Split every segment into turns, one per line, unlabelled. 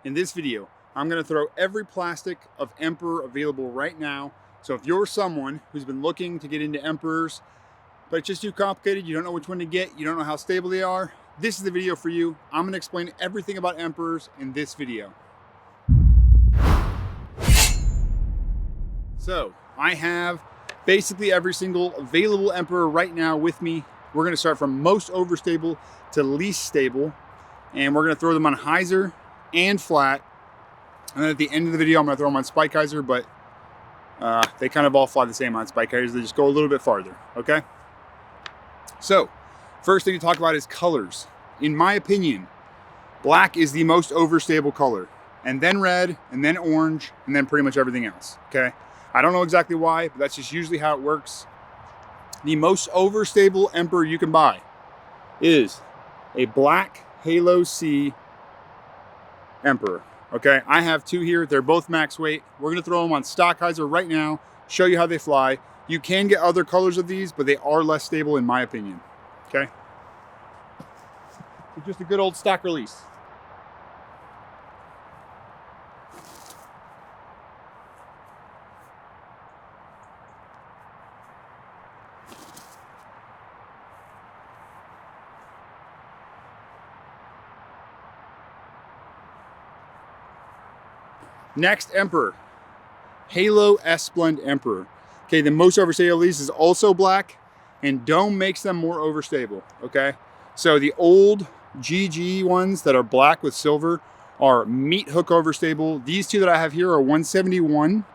In this video, I'm going to throw every plastic of Emperor available right now. So if you're someone who's been looking to get into Emperors, but it's just too complicated, you don't know which one to get, you don't know how stable they are, this is the video for you. I'm going to explain everything about Emperors in this video. So I have basically every single available Emperor right now with me. We're going to start from most overstable to least stable, and we're going to throw them on hyzer and flat. And then at the end of the video, I'm going to throw them on spike hyzer, but they kind of all fly the same on spike hyzers. They just go a little bit farther, okay? So first thing to talk about is colors. In my opinion, black is the most overstable color, and then red, and then orange, and then pretty much everything else, okay? I don't know exactly why, but that's just usually how it works. The most overstable Emperor you can buy is a black Halo C Emperor, okay? I have two here. They're both max weight. We're going to throw them on stock hyzer right now, show you how they fly. You can get other colors of these, but they are less stable in my opinion, okay? So just a good old stock release. Next Emperor, Halo S Blend Emperor. Okay, the most overstable of these is also black, and Dome makes them more overstable, okay? So the old GG ones that are black with silver are meat hook overstable. These two that I have here are 171,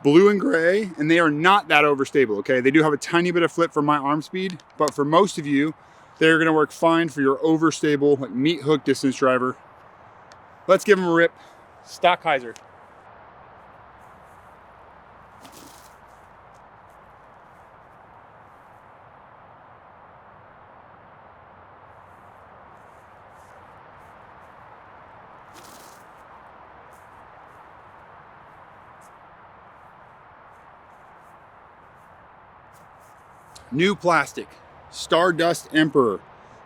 blue and gray, and they are not that overstable, okay? They do have a tiny bit of flip for my arm speed, but for most of you, they're gonna work fine for your overstable, like meat hook distance driver. Let's give them a rip. Stock hyzer. New plastic, Stardust Emperor.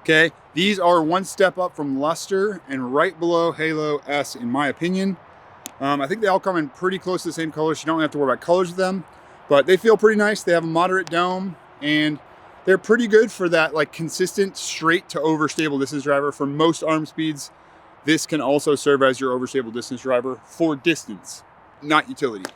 Okay, these are one step up from Luster and right below Halo S in my opinion. I think they all come in pretty close to the same color, so you don't have to worry about colors with them, but they feel pretty nice. They have a moderate dome, and they're pretty good for that like consistent straight to overstable distance driver. For most arm speeds, this can also serve as your overstable distance driver for distance, not utility.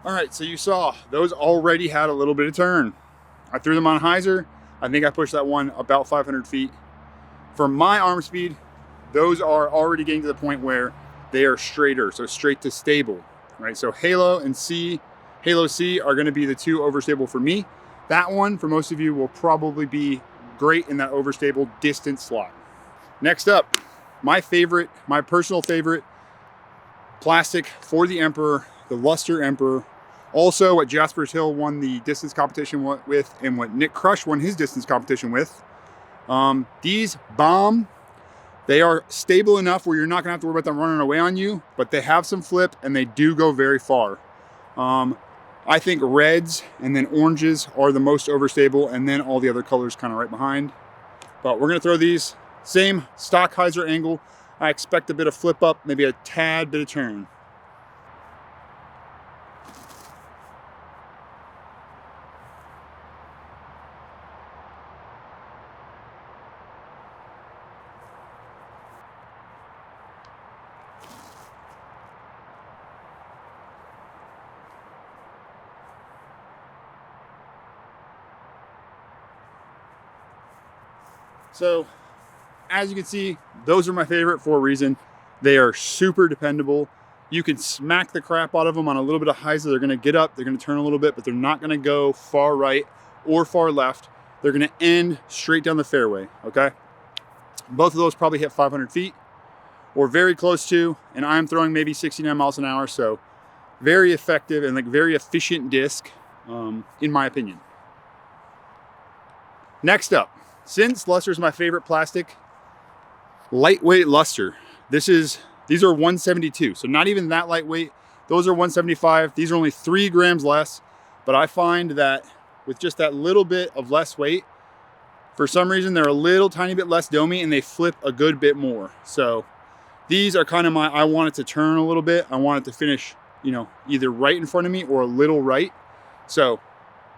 All right, so you saw those already had a little bit of turn. I threw them on hyzer. I think I pushed that one about 500 feet. For my arm speed, those are already getting to the point where they are straighter, so straight to stable, right? So Halo and Halo C are gonna be the two overstable for me. That one, for most of you, will probably be great in that overstable distance slot. Next up, my personal favorite plastic for the Emperor, the Luster Emperor. Also what Jaspers Hill won the distance competition with, and what Nick Crush won his distance competition with. These bomb. They are stable enough where you're not gonna have to worry about them running away on you, but they have some flip and they do go very far. I think reds and then oranges are the most overstable, and then all the other colors kind of right behind. But we're gonna throw these, same stock hyzer angle. I expect a bit of flip up, maybe a tad bit of turn. So as you can see, those are my favorite for a reason. They are super dependable. You can smack the crap out of them on a little bit of hyzer. They're gonna get up, they're gonna turn a little bit, but they're not gonna go far right or far left. They're gonna end straight down the fairway, okay? Both of those probably hit 500 feet or very close to, and I'm throwing maybe 69 miles an hour, so very effective and like very efficient disc, in my opinion. Next up, since Luster is my favorite plastic, lightweight Luster. These are 172, so not even that lightweight. Those are 175. These are only 3 grams less, but I find that with just that little bit of less weight, for some reason, they're a little tiny bit less domey and they flip a good bit more. So these are kind of I want it to turn a little bit. I want it to finish, you know, either right in front of me or a little right. So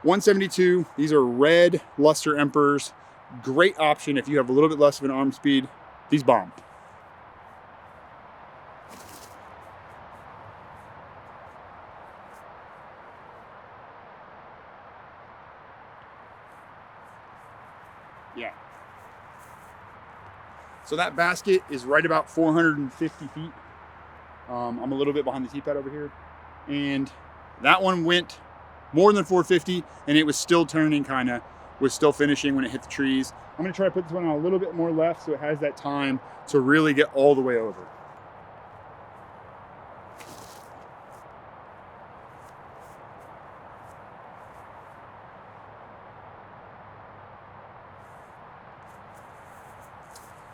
172, these are red Luster Emperors. Great option if you have a little bit less of an arm speed. These bomb. Yeah. So that basket is right about 450 feet. I'm a little bit behind the T-pad over here. And that one went more than 450 and it was still turning was still finishing when it hit the trees. I'm gonna try to put this one on a little bit more left so it has that time to really get all the way over.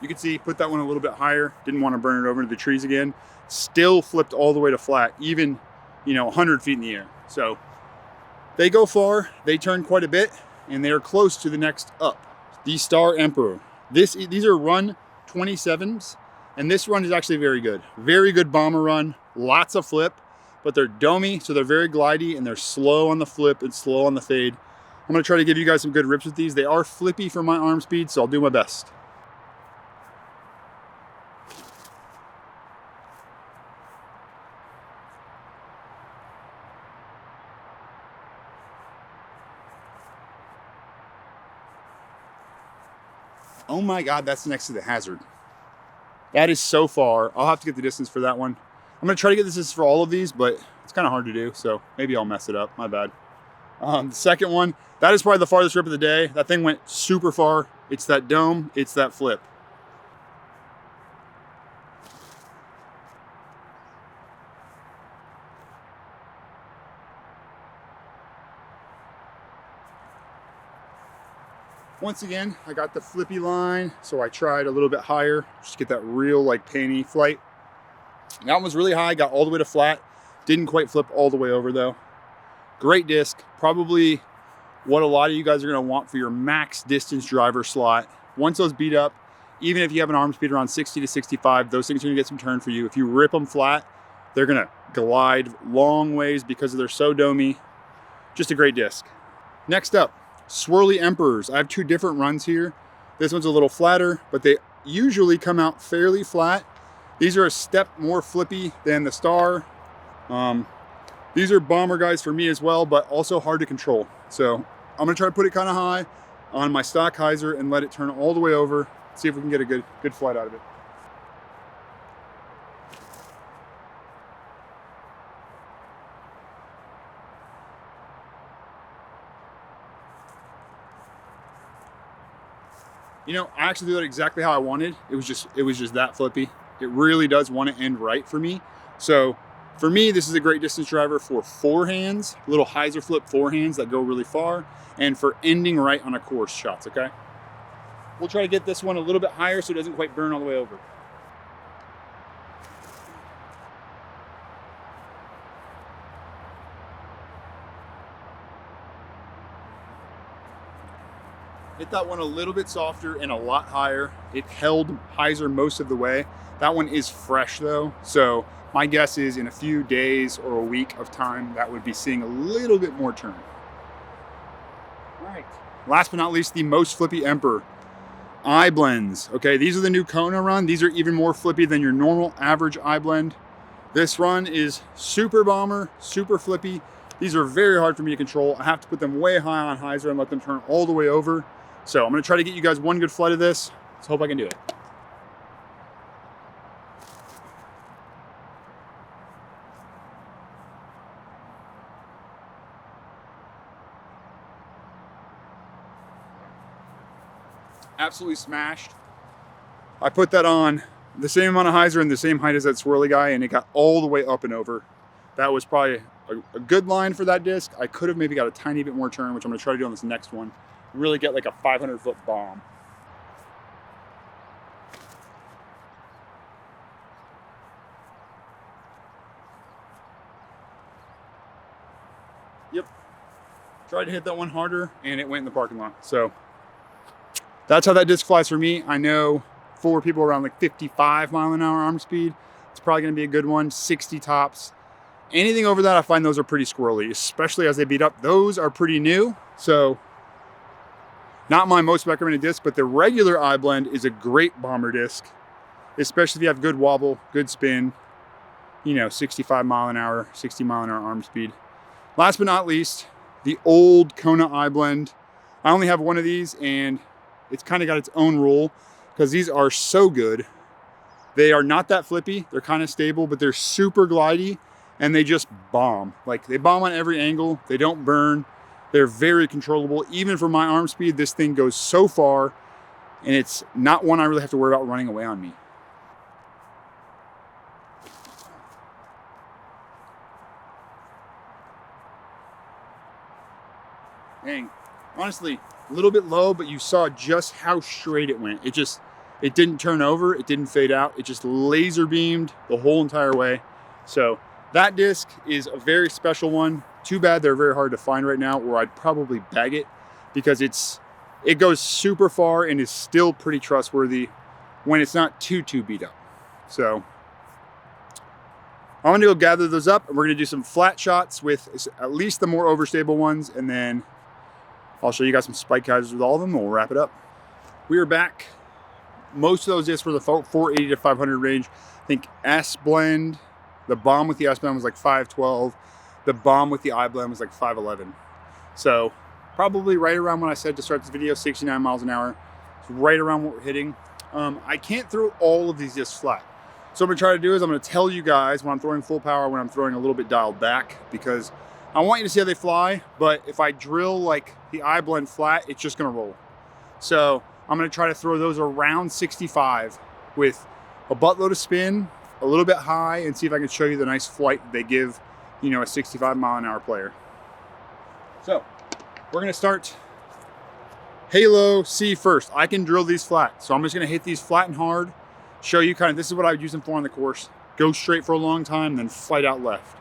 You can see, put that one a little bit higher. Didn't want to burn it over into the trees again. Still flipped all the way to flat, even, you know, 100 feet in the air. So they go far, they turn quite a bit, and they're close to the next up. The Star Emperor. These are run 27s, and this run is actually very good. Very good bomber run, lots of flip, but they're domey, so they're very glidey, and they're slow on the flip and slow on the fade. I'm gonna try to give you guys some good rips with these. They are flippy for my arm speed, so I'll do my best. Oh my God, that's next to the hazard. That is so far. I'll have to get the distance for that one. I'm gonna try to get the distance for all of these, but it's kind of hard to do, so maybe I'll mess it up, my bad. The second one, that is probably the farthest rip of the day. That thing went super far. It's that dome, it's that flip. Once again, I got the flippy line, so I tried a little bit higher, just to get that real like panty flight. That one was really high, got all the way to flat. Didn't quite flip all the way over though. Great disc, probably what a lot of you guys are gonna want for your max distance driver slot. Once those beat up, even if you have an arm speed around 60 to 65, those things are gonna get some turn for you. If you rip them flat, they're gonna glide long ways because they're so domey. Just a great disc. Next up, Swirly Emperors. I have 2 different runs here. This one's a little flatter, but they usually come out fairly flat. These are a step more flippy than the Star. These are bomber guys for me as well, but also hard to control. So I'm gonna try to put it kind of high on my stock hyzer and let it turn all the way over. See if we can get a good flight out of it. You know, I actually did it exactly how I wanted. It was just that flippy. It really does want to end right for me. So for me, this is a great distance driver for forehands, little hyzer flip forehands that go really far, and for ending right on a course shots, okay? We'll try to get this one a little bit higher so it doesn't quite burn all the way over. Hit that one a little bit softer and a lot higher. It held hyzer most of the way. That one is fresh though, so my guess is in a few days or a week of time, that would be seeing a little bit more turn. All right. Last but not least, the most flippy Emperor. iBlends. Okay, these are the new Kona run. These are even more flippy than your normal average iBlend. This run is super bomber, super flippy. These are very hard for me to control. I have to put them way high on hyzer and let them turn all the way over. So I'm gonna try to get you guys one good flight of this. Let's hope I can do it. Absolutely smashed. I put that on the same amount of hyzer and the same height as that swirly guy, and it got all the way up and over. That was probably a good line for that disc. I could have maybe got a tiny bit more turn, which I'm gonna try to do on this next one. really get like a 500-foot bomb. Yep. Tried to hit that one harder and it went in the parking lot. So that's how that disc flies for me. I know for people around like 55 mile an hour arm speed, it's probably gonna be a good one, 60 tops. Anything over that, I find those are pretty squirrely, especially as they beat up. Those are pretty new. So not my most recommended disc, but the regular iBlend is a great bomber disc, especially if you have good wobble, good spin, you know, 65 mile an hour, 60 mile an hour arm speed. Last but not least, the old Kona iBlend. I only have one of these and it's kind of got its own rule because these are so good. They are not that flippy, they're kind of stable, but they're super glidey and they just bomb. Like they bomb on every angle, they don't burn. They're very controllable. Even for my arm speed, this thing goes so far and it's not one I really have to worry about running away on me. Dang, honestly, a little bit low, but you saw just how straight it went. It didn't turn over, it didn't fade out. It just laser beamed the whole entire way. So that disc is a very special one. Too bad they're very hard to find right now, or I'd probably bag it because it goes super far and is still pretty trustworthy when it's not too beat up. So I'm gonna go gather those up and we're gonna do some flat shots with at least the more overstable ones, and then I'll show you guys some spike geysers with all of them and we'll wrap it up. We are back. Most of those discs were the 480 to 500 range. I think S-Blend, the bomb with the S-Blend was like 512. The bomb with the iBlend was like 511. So probably right around when I said to start this video, 69 miles an hour. It's right around what we're hitting. I can't throw all of these discs flat. So what I'm gonna try to do is I'm gonna tell you guys when I'm throwing full power, when I'm throwing a little bit dialed back, because I want you to see how they fly, but if I drill like the iBlend flat, it's just gonna roll. So I'm gonna try to throw those around 65 with a buttload of spin, a little bit high, and see if I can show you the nice flight that they give, you know, a 65 mile an hour player. So we're gonna start Halo C first. I can drill these flat. So I'm just gonna hit these flat and hard, show you kind of, this is what I would use them for on the course. Go straight for a long time, then fight out left.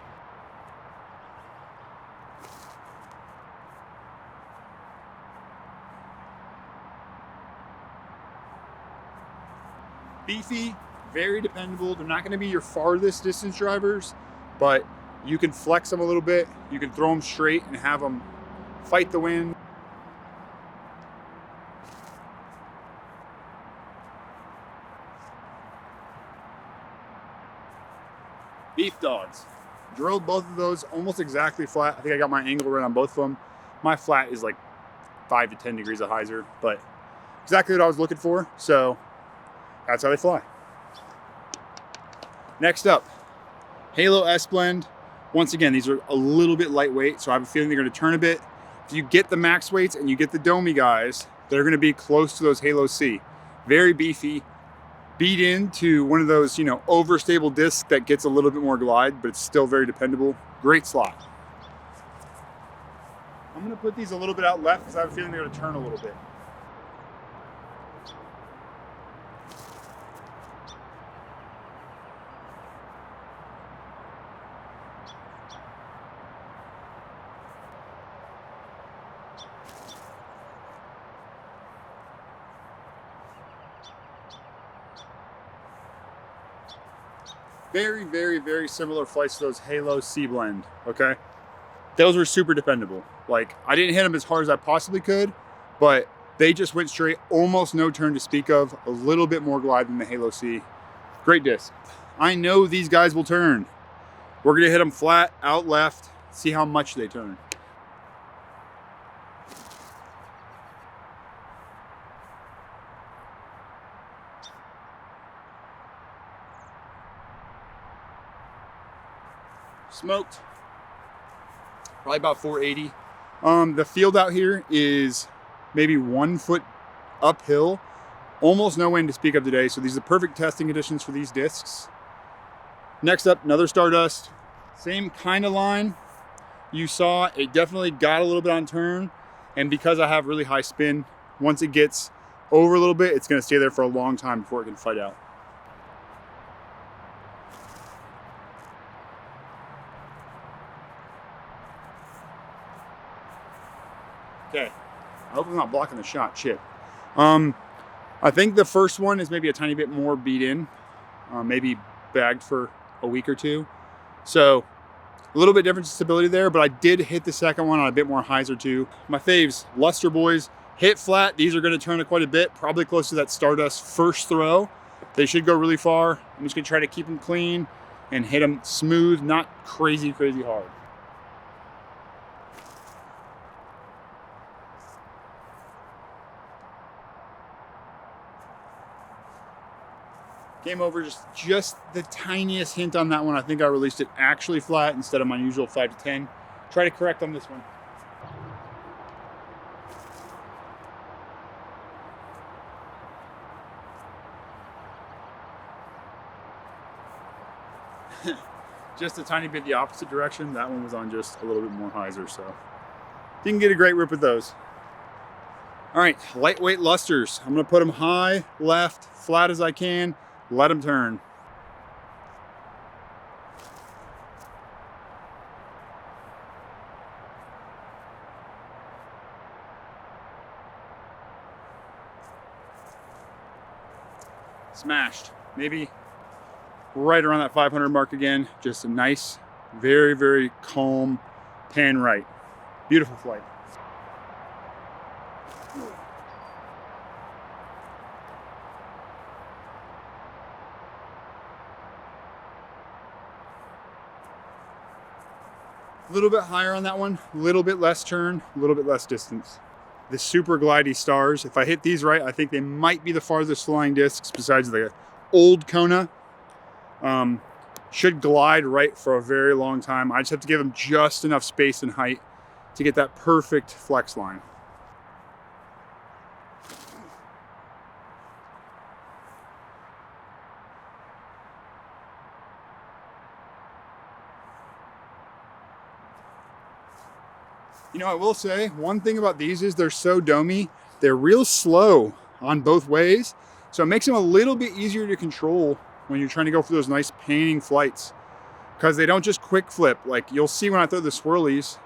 Beefy, very dependable. They're not gonna be your farthest distance drivers, but you can flex them a little bit. You can throw them straight and have them fight the wind. Beef dogs. Drilled both of those almost exactly flat. I think I got my angle right on both of them. My flat is like 5 to 10 degrees of hyzer, but exactly what I was looking for. So that's how they fly. Next up, Halo S-Blend. Once again, these are a little bit lightweight, so I have a feeling they're gonna turn a bit. If you get the max weights and you get the Domi guys, they're gonna be close to those Halo C. Very beefy, beat into one of those, you know, overstable discs that gets a little bit more glide, but it's still very dependable. Great slot. I'm gonna put these a little bit out left because I have a feeling they're gonna turn a little bit. Very, very, very similar flights to those Halo C-Blend, okay? Those were super dependable. Like, I didn't hit them as hard as I possibly could, but they just went straight, almost no turn to speak of, a little bit more glide than the Halo C. Great disc. I know these guys will turn. We're gonna hit them flat, out left, see how much they turn. Smoked. Probably about 480. The field out here is maybe 1 foot uphill. Almost no wind to speak of today, so these are the perfect testing conditions for these discs. Next up, another Stardust. Same kind of line. You saw it definitely got a little bit on turn. And because I have really high spin, once it gets over a little bit, it's gonna stay there for a long time before it can fight out. Okay, I hope I'm not blocking the shot, shit. I think the first one is maybe a tiny bit more beat in, maybe bagged for a week or two. So a little bit different stability there, but I did hit the second one on a bit more hyzer too. My faves, Luster Boys, hit flat. These are gonna turn it quite a bit, probably close to that Stardust first throw. They should go really far. I'm just gonna try to keep them clean and hit them smooth, not crazy, crazy hard. Game over, just the tiniest hint on that one. I think I released it actually flat instead of my usual 5 to 10. Try to correct on this one. Just a tiny bit the opposite direction. That one was on just a little bit more hyzer, so didn't get a great rip with those. All right, lightweight lusters. I'm gonna put them high, left, flat as I can, let them turn. Smashed, maybe right around that 500 mark again. Just a nice, very, very calm pan right. Beautiful flight. A little bit higher on that one, a little bit less turn, a little bit less distance. The super glidey stars, if I hit these right, I think they might be the farthest flying discs besides the old Kona. Should glide right for a very long time. I just have to give them just enough space and height to get that perfect flex line. You know, I will say one thing about these is they're so domey. They're real slow on both ways. So it makes them a little bit easier to control when you're trying to go for those nice panning flights, because they don't just quick flip. Like you'll see when I throw the swirlies,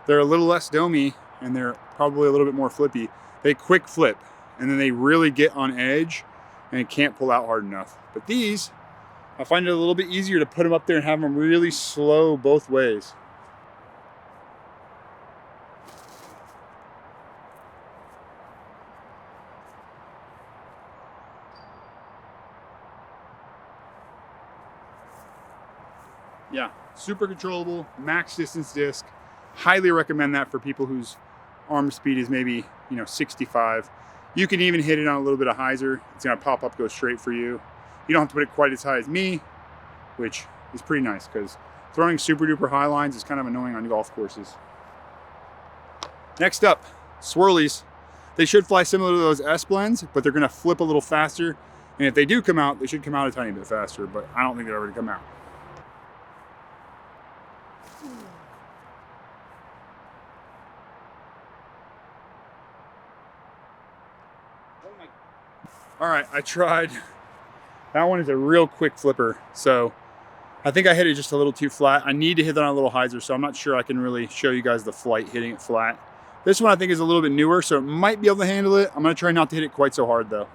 they're a little less domey and they're probably a little bit more flippy. They quick flip and then they really get on edge and can't pull out hard enough. But these, I find it a little bit easier to put them up there and have them really slow both ways. Yeah, super controllable, max distance disc. Highly recommend that for people whose arm speed is maybe, 65. You can even hit it on a little bit of hyzer. It's gonna pop up, go straight for you. You don't have to put it quite as high as me, which is pretty nice because throwing super duper high lines is kind of annoying on golf courses. Next up, swirlies. They should fly similar to those S blends, but they're gonna flip a little faster. And if they do come out, they should come out a tiny bit faster, but I don't think they're ever gonna come out. All right, I tried. That one is a real quick flipper. So I think I hit it just a little too flat. I need to hit that on a little hyzer, so I'm not sure I can really show you guys the flight hitting it flat. This one I think is a little bit newer, so it might be able to handle it. I'm gonna try not to hit it quite so hard though.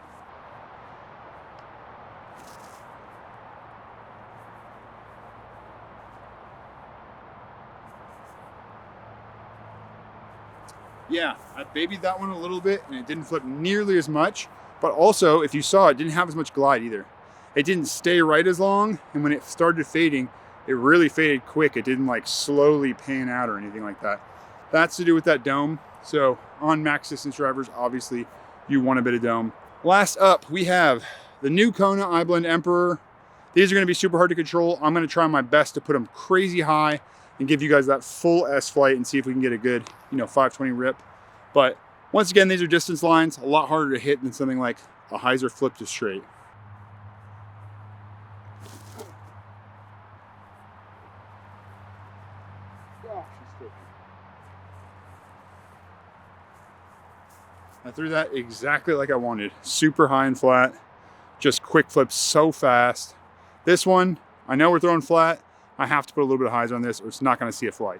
Yeah, I babied that one a little bit and it didn't flip nearly as much, but also if you saw, it didn't have as much glide either. It didn't stay right as long, and when it started fading, it really faded quick. It didn't like slowly pan out or anything like that. That's to do with that dome. So on max distance drivers, obviously you want a bit of dome. Last up, we have the new Kona iBlend Emperor. These are gonna be super hard to control. I'm gonna try my best to put them crazy high and give you guys that full S flight and see if we can get a good, 520 rip. But once again, these are distance lines, a lot harder to hit than something like a hyzer flip to straight. threw that exactly like I wanted. Super high and flat, just quick flips so fast. This one, I know we're throwing flat. I have to put a little bit of hyzer on this or it's not gonna see a flight.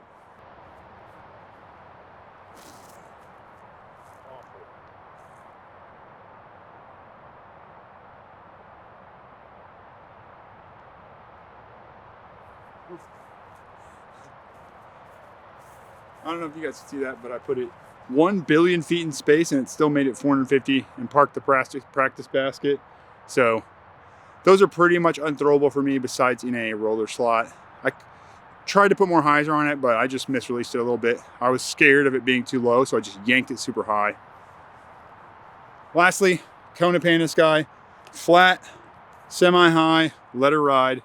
I don't know if you guys can see that, but I put it 1 billion feet in space and it still made it 450 and parked the practice basket. So those are pretty much unthrowable for me besides in a roller slot. I tried to put more hyzer on it, but I just misreleased it a little bit. I was scared of it being too low, so I just yanked it super high. Lastly, Kona Panda Sky, flat, semi-high, let her ride.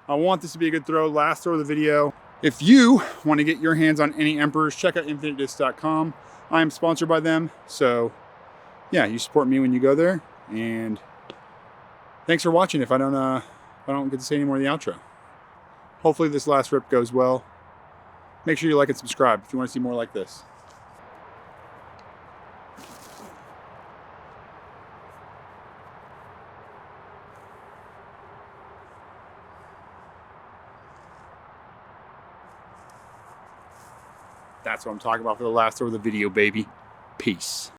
I want this to be a good throw, last throw of the video. If you want to get your hands on any Emperors, check out infinitedisc.com. I am sponsored by them, so yeah, you support me when you go there. And thanks for watching. If I don't get to say any more of the outro. Hopefully this last rip goes well. Make sure you like and subscribe if you want to see more like this. That's what I'm talking about for the last throw of the video, baby. Peace.